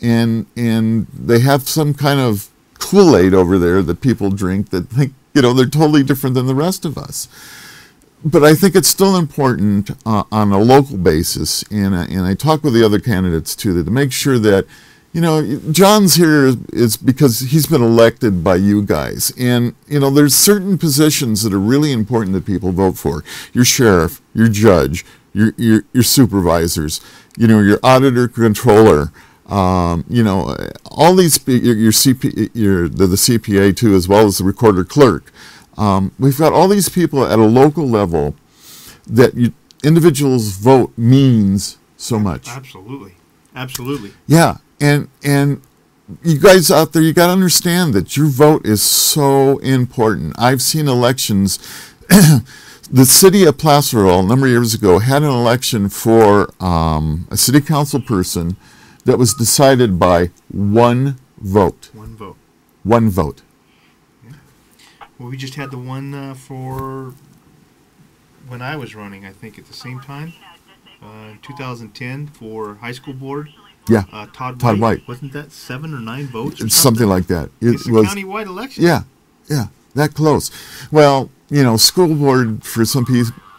and they have some kind of Kool-Aid over there that people drink that think, they're totally different than the rest of us. But I think it's still important on a local basis, and I talk with the other candidates too, to make sure that John's here is because he's been elected by you guys. And, there's certain positions that are really important that people vote for. Your sheriff, your judge, your supervisors, your auditor, controller, all these, the CPA too, as well as the recorder clerk. We've got all these people at a local level that individuals' vote means so much. Absolutely. Yeah. And you guys out there, you got to understand that your vote is so important. I've seen elections. The city of Placerville, a number of years ago, had an election for a city council person that was decided by one vote. One vote. Yeah. Well, we just had the one for when I was running, I think, at the same time, 2010 for high school board. Yeah, Todd White. Wasn't that 7 or 9 votes? Or something like that. It's a county-wide election. Yeah, that close. Well, school board, for some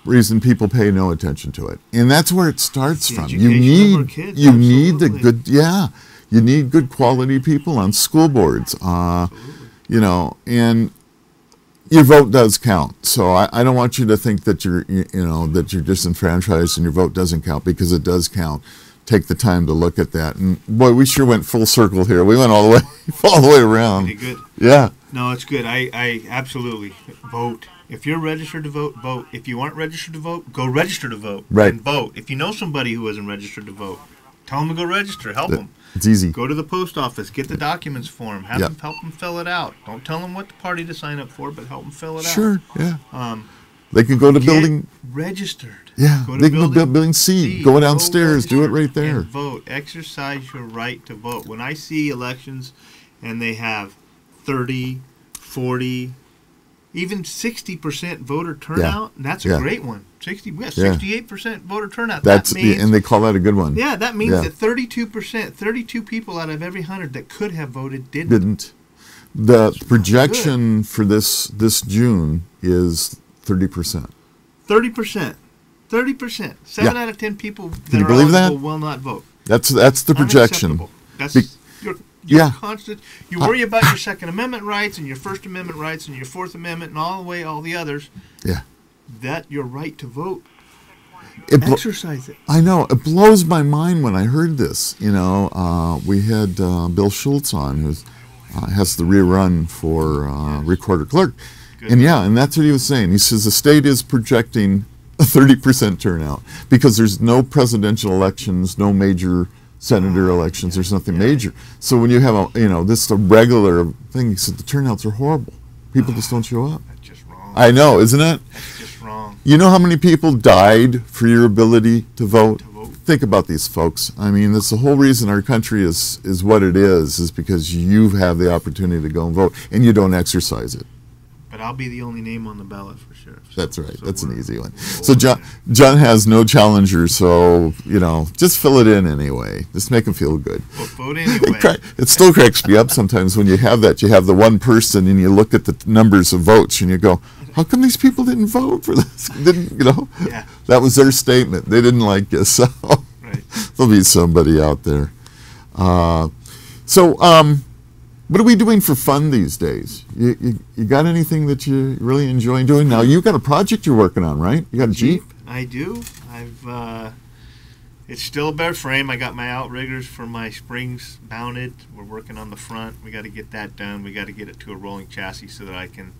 reason, people pay no attention to it, and that's where it starts from. You need the good. Yeah, you need good quality people on school boards. And your vote does count. So I don't want you to think that you're disenfranchised and your vote doesn't count, because it does count. Take the time to look at that, and boy, we sure went full circle here. We went all the way around. Pretty good. Yeah. No, it's good. I absolutely vote. If you're registered to vote, vote. If you aren't registered to vote, go register to vote. Right. And vote. If you know somebody who isn't registered to vote, tell them to go register. Help them. It's easy. Go to the post office. Get the documents for them. Help them fill it out. Don't tell them what party to sign up for, but help them fill it out. Sure. Yeah. They can go to building. Registered. Yeah, they can go to building C. Go downstairs. Do it right there. And vote. Exercise your right to vote. When I see elections and they have 30, 40, even 60% voter turnout, that's a great one. 68% voter turnout. And they call that a good one. Yeah, that means that 32 people out of every 100 that could have voted didn't. The projection for this June is 30%. 30%. 30%. 7 out of 10 people that are eligible will not vote. That's the projection. That's your constant. You worry about your Second Amendment rights and your First Amendment rights and your Fourth Amendment and all the others. Yeah. That your right to vote. Exercise it. I know. It blows my mind when I heard this. We had Bill Schultz on, who has the rerun for recorder clerk. Good. And that's what he was saying. He says the state is projecting a 30% turnout because there's no presidential elections, no major senator elections. There's nothing major. So when you have this a regular thing, he said the turnouts are horrible. People just don't show up. That's just wrong. I know, isn't it? That's just wrong. You know how many people died for your ability to vote? Think about these folks. I mean, that's the whole reason our country is what it is because you have the opportunity to go and vote, and you don't exercise it. But I'll be the only name on the ballot for sure. That's right. That's an easy one. So John has no challenger, so, just fill it in anyway. Just make him feel good. Well, vote anyway. It still cracks me up sometimes when you have that. You have the one person and you look at the numbers of votes and you go, how come these people didn't vote for this? Yeah. That was their statement. They didn't like you, so right. There'll be somebody out there. What are we doing for fun these days? You got anything that you really enjoy doing? Now, you got a project you're working on, right? You got a Jeep? I do. It's still a bare frame. I got my outriggers for my springs mounted. We're working on the front. We got to get that done. We got to get it to a rolling chassis so that I can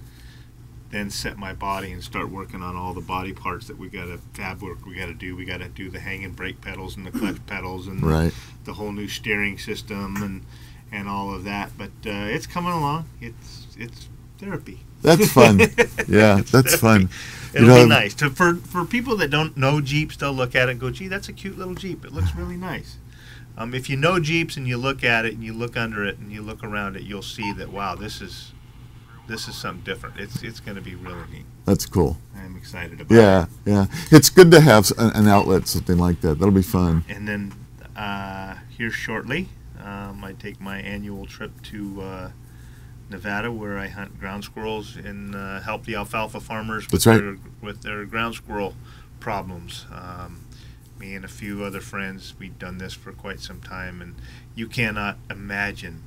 then set my body and start working on all the body parts that we got to fab work. We got to do. We got to do the hanging brake pedals and the clutch pedals and the whole new steering system and all of that. But it's coming along. It's therapy. That's fun. Yeah, that's fun. It'll be nice. For people that don't know Jeeps, they'll look at it and go, gee, that's a cute little Jeep. It looks really nice. If you know Jeeps and you look at it and you look under it and you look around it, you'll see that, wow, this is something different. It's going to be really neat. That's cool. I'm excited about it. Yeah. It's good to have an outlet, something like that. That'll be fun. And then here shortly, I take my annual trip to Nevada, where I hunt ground squirrels and help the alfalfa farmers with their ground squirrel problems. Me and a few other friends, we've done this for quite some time, and you cannot imagine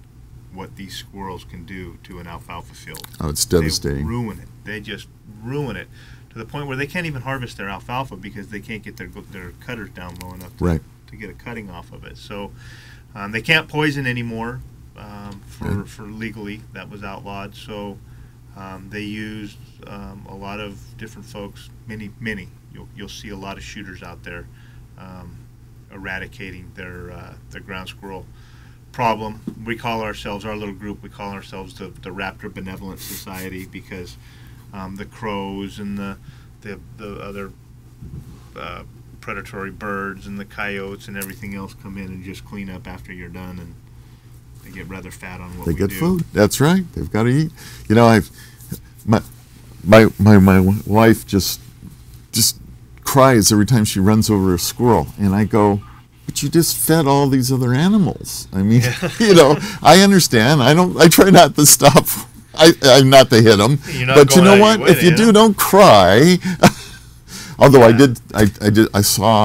what these squirrels can do to an alfalfa field. Oh, it's devastating. They ruin it. They just ruin it to the point where they can't even harvest their alfalfa because they can't get their cutters down low enough to get a cutting off of it. So they can't poison anymore. For legally, that was outlawed. So they used a lot of different folks, many. You'll see a lot of shooters out there eradicating their ground squirrel problem. We call ourselves, our little group, we call ourselves the Raptor Benevolent Society, because the crows and the other predatory birds and the coyotes and everything else come in and just clean up after you're done, and they get rather fat on what we do. They get food. That's right. They've got to eat. You know, my wife just cries every time she runs over a squirrel, and I go, but you just fed all these other animals. I mean, you know, I understand. I try not to stop. I'm not to hit them. But you know what? If you do, don't cry. Although I did.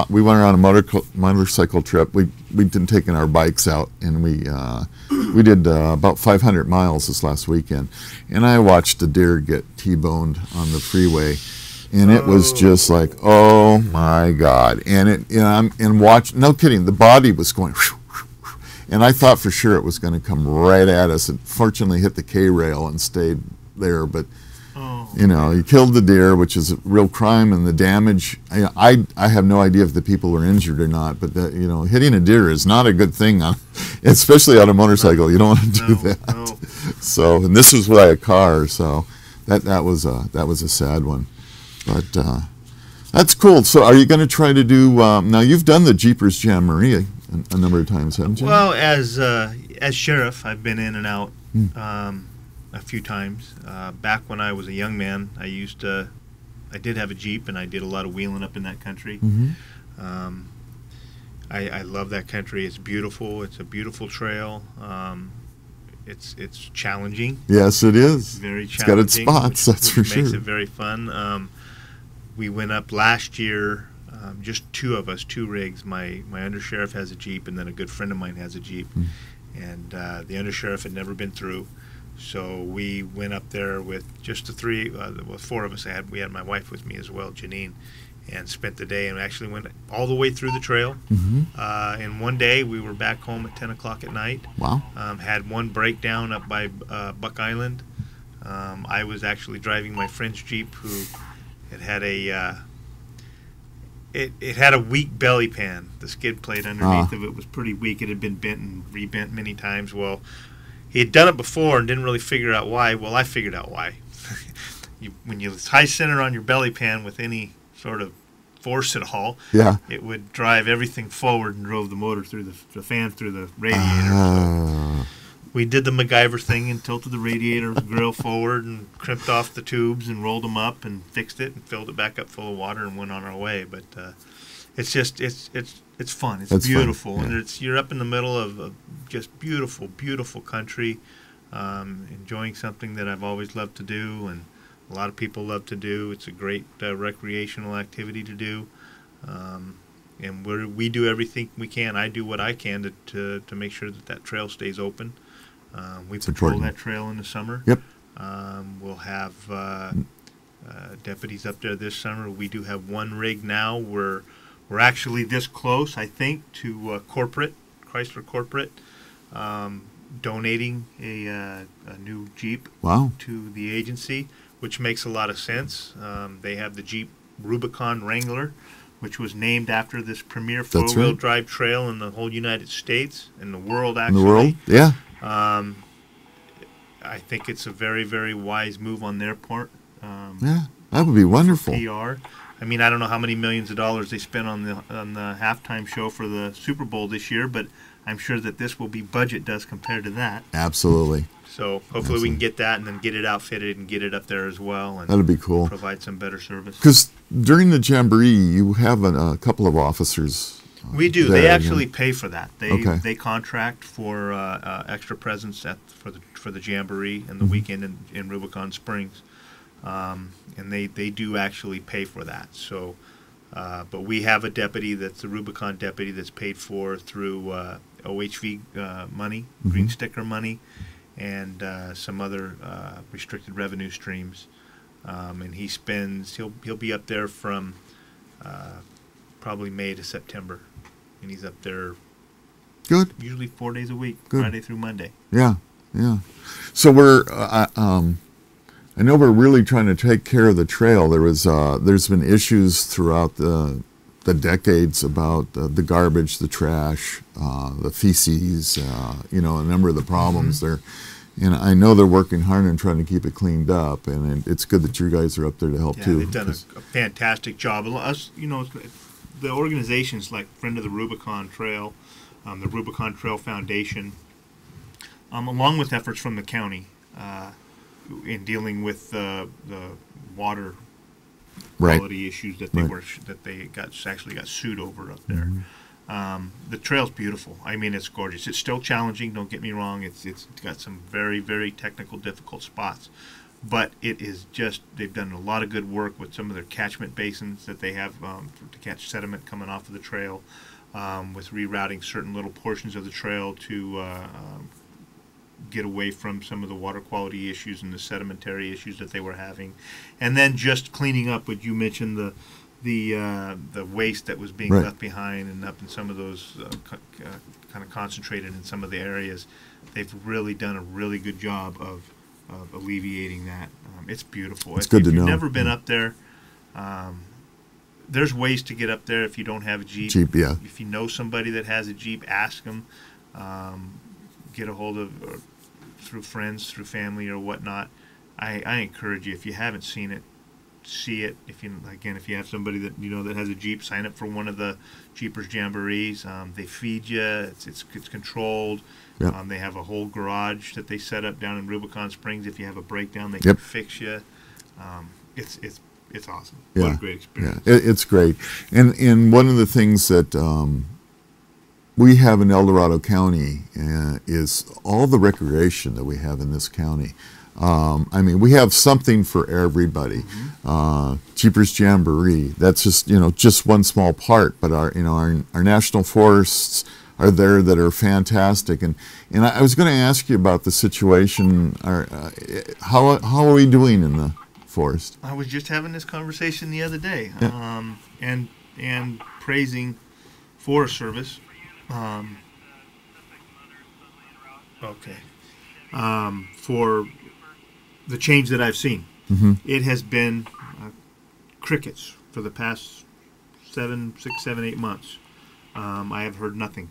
We went around a motorcycle trip. We'd been taking our bikes out, and we did about 500 miles this last weekend, and I watched a deer get T-boned on the freeway. And it was just like, oh my God! And no kidding, the body was going, whew, whew, whew, and I thought for sure it was going to come right at us. It fortunately hit the K rail and stayed there. But you killed the deer, which is a real crime, and the damage. I have no idea if the people were injured or not. But hitting a deer is not a good thing, especially on a motorcycle. You don't want to do that. No. So, and this was by a car, so that was a sad one. But that's cool. So are you going to try to do, now you've done the Jeepers Jamboree a number of times, haven't you? Well, as sheriff, I've been in and out a few times. Back when I was a young man, I did have a Jeep, and I did a lot of wheeling up in that country. Mm-hmm. I love that country. It's beautiful. It's a beautiful trail. It's challenging. Yes, it is. It's very challenging. It's got its spots, that's for sure. Makes it very fun. We went up last year, just two of us, two rigs. My undersheriff has a Jeep, and then a good friend of mine has a Jeep. And the undersheriff had never been through, so we went up there with just the three, four of us. We had my wife with me as well, Janine, and spent the day and actually went all the way through the trail. Mm-hmm. In one day, we were back home at 10 o'clock at night. Wow. Had one breakdown up by Buck Island. I was actually driving my friend's Jeep, who it had a weak belly pan. The skid plate underneath of it was pretty weak. It had been bent and rebent many times. Well, he had done it before and didn't really figure out why. Well, I figured out why. When you high center on your belly pan with any sort of force at all, it would drive everything forward and drove the motor through the fan through the radiator. So we did the MacGyver thing and tilted the radiator grill forward and crimped off the tubes and rolled them up and fixed it and filled it back up full of water and went on our way. But it's fun. It's beautiful. Fun. Yeah. And you're up in the middle of just beautiful, beautiful country, enjoying something that I've always loved to do and a lot of people love to do. It's a great recreational activity to do. And we do everything we can. I do what I can to make sure that trail stays open. We It's patrol important. that trail in the summer. Yep. We'll have deputies up there this summer. We do have one rig now. We're actually this close, I think, to Chrysler Corporate, donating a new Jeep Wow. to the agency, which makes a lot of sense. They have the Jeep Rubicon Wrangler, which was named after this premier That's four-wheel right. drive trail in the whole United States and the world, In actually. the world? Yeah. I think it's a very, very wise move on their part. Yeah. That would be wonderful. PR. I mean, I don't know how many millions of dollars they spent on the halftime show for the Super Bowl this year, but I'm sure that this will be budget dust compared to that. Absolutely. So hopefully we can get that and then get it outfitted and get it up there as well and That'd be cool. provide some better service. Because during the Jamboree, you have a couple of officers. We do. there, They yeah. actually pay for that. Okay. They contract for extra presence for the Jamboree and the Mm-hmm. weekend in Rubicon Springs, and they do actually pay for that. So, but we have a deputy that's a Rubicon deputy that's paid for through OHV money, green sticker money, and some other restricted revenue streams. And he'll be up there from probably May to September, and he's up there Good. usually 4 days a week, Good. Friday through Monday. Yeah. Yeah. So I know we're really trying to take care of the trail. There's been issues throughout the decades about the garbage, the trash, the feces, a number of the problems there. And I know they're working hard on trying to keep it cleaned up, and it's good that you guys are up there to help Yeah, too. they've done a fantastic job. Us, the organizations like Friend of the Rubicon Trail, the Rubicon Trail Foundation, along with efforts from the county in dealing with the water Right. quality issues that they actually got sued over up there. The trail's beautiful. I mean, it's gorgeous. It's still challenging. Don't get me wrong. It's got some very, very technical, difficult spots, but it is just, they've done a lot of good work with some of their catchment basins that they have to catch sediment coming off of the trail, with rerouting certain little portions of the trail to get away from some of the water quality issues and the sedimentary issues that they were having, and then just cleaning up what you mentioned, the waste that was being Right. left behind and up in some of those kind of concentrated in some of the areas. They've really done a really good job of alleviating that. It's beautiful. It's good to if know. you've never been up there, there's ways to get up there if you don't have a Jeep. Jeep, yeah. If you know somebody that has a Jeep, ask them. Get a hold of, or through friends, through family, or whatnot. I encourage you, if you haven't seen it, see it. If you have somebody that that has a Jeep, sign up for one of the Jeepers Jamborees. They feed you. It's controlled. Yep. They have a whole garage that they set up down in Rubicon Springs. If you have a breakdown, they Yep. can fix you. It's awesome. Yeah. What a great experience. Yeah, it's great. And one of the things that we have in El Dorado County is all the recreation that we have in this county. I mean, we have something for everybody. Jeepers Jamboree, that's just one small part, but our national forests are there that are fantastic. And I was going to ask you about the situation. How are we doing in the forest? I was just having this conversation the other day, Yeah. and praising Forest Service. For the change that I've seen. It has been crickets for the past 6, 7, 8 months. I have heard nothing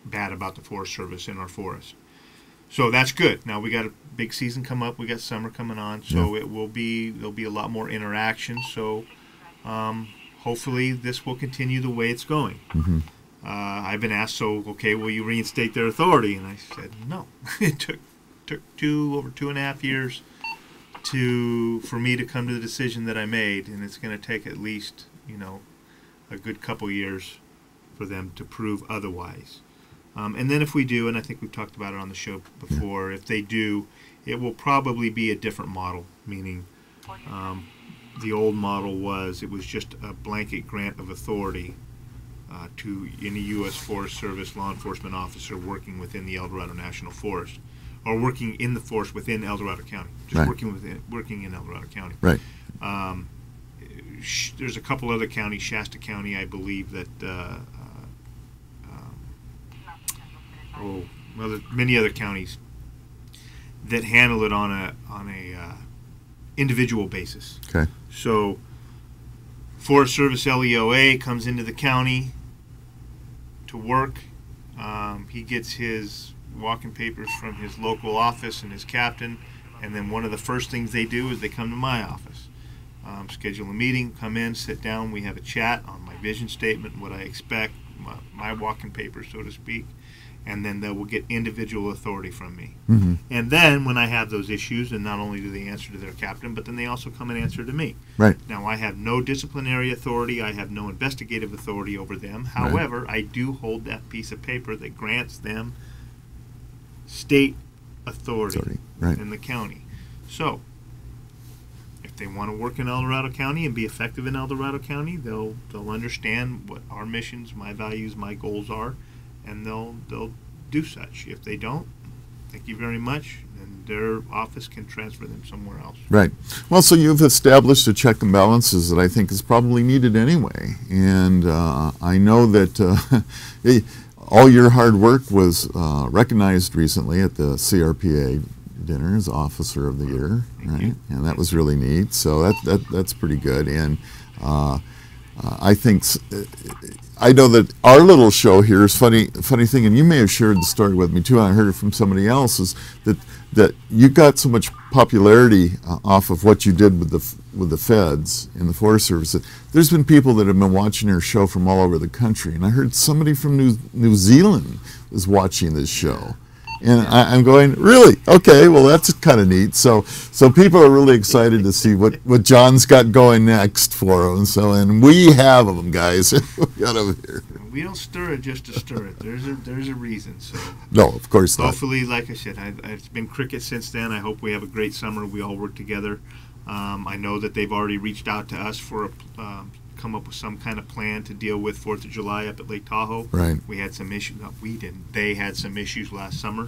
bad about the Forest Service in our forest. So that's good. Now we got a big season come up. We got summer coming on, so there'll be a lot more interaction. So hopefully this will continue the way it's going. I've been asked, will you reinstate their authority? And I said no. It took over 2.5 years for me to come to the decision that I made, and it's going to take at least a good couple years for them to prove otherwise. And then if we do, and I think we've talked about it on the show before, if they do, it will probably be a different model, meaning the old model was just a blanket grant of authority to any U.S. Forest Service law enforcement officer working within the El Dorado National Forest. or working in the force within El Dorado County, just Right. working in El Dorado County. Right. There's a couple other counties, Shasta County, I believe, that many other counties that handle it on a individual basis. Okay. So, Forest Service LEOA comes into the county to work. He gets his walking papers from his local office and his captain, and then one of the first things they do is they come to my office. Schedule a meeting, come in, sit down, we have a chat on my vision statement, what I expect, my walking papers, so to speak, and then they will get individual authority from me. Mm-hmm. And then when I have those issues, and not only do they answer to their captain, but then they also come and answer to me. Right. Now, I have no disciplinary authority, I have no investigative authority over them. However, I do hold that piece of paper that grants them state authority Right. in the county. So, if they want to work in El Dorado County and be effective in El Dorado County, they'll understand what our missions, my values, my goals are, and they'll do such. If they don't, thank you very much, and their office can transfer them somewhere else. Right. Well, so you've established a check and balances that I think is probably needed anyway, and I know that all your hard work was recognized recently at the CRPA dinner as Officer of the Year, right? And that was really neat. So that's pretty good. And I think I know that our little show here is funny thing, and you may have shared the story with me too. And I heard it from somebody else. Is that you got so much popularity off of what you did with the feds and the Forest Service. There's been people that have been watching your show from all over the country, and I heard somebody from New Zealand was watching this show. And I'm going, really? Okay, well, that's kind of neat. So people are really excited to see what John's got going next for him. And we have them, guys. We got over here. We don't stir it just to stir it. There's a reason. So no, of course not. Hopefully, like I said, it's been cricket since then. I hope we have a great summer. We all work together. I know that they've already reached out to us for come up with some kind of plan to deal with 4th of July up at Lake Tahoe. Right. We had some issues. No, we didn't. They had some issues last summer,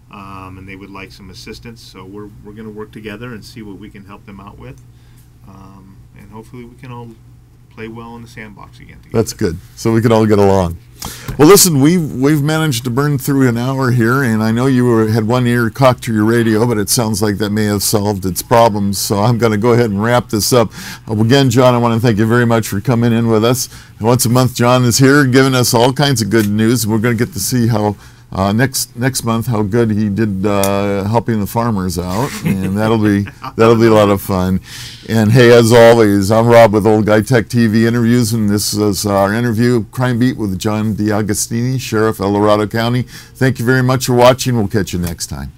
and they would like some assistance. So we're going to work together and see what we can help them out with, and hopefully we can all play well in the sandbox again together. That's good. So we can all get along. Well, listen, we've managed to burn through an hour here, and I know you had one ear cocked to your radio, but it sounds like that may have solved its problems. So I'm going to go ahead and wrap this up. Again, John, I want to thank you very much for coming in with us. Once a month, John is here giving us all kinds of good news. We're going to get to see how next month how good he did helping the farmers out, and that'll be a lot of fun. And hey, as always, I'm Rob with Old Guy Tech TV Interviews, and this is our interview Crime Beat with John D'Agostini, Sheriff El Dorado County. Thank you very much for watching. We'll catch you next time.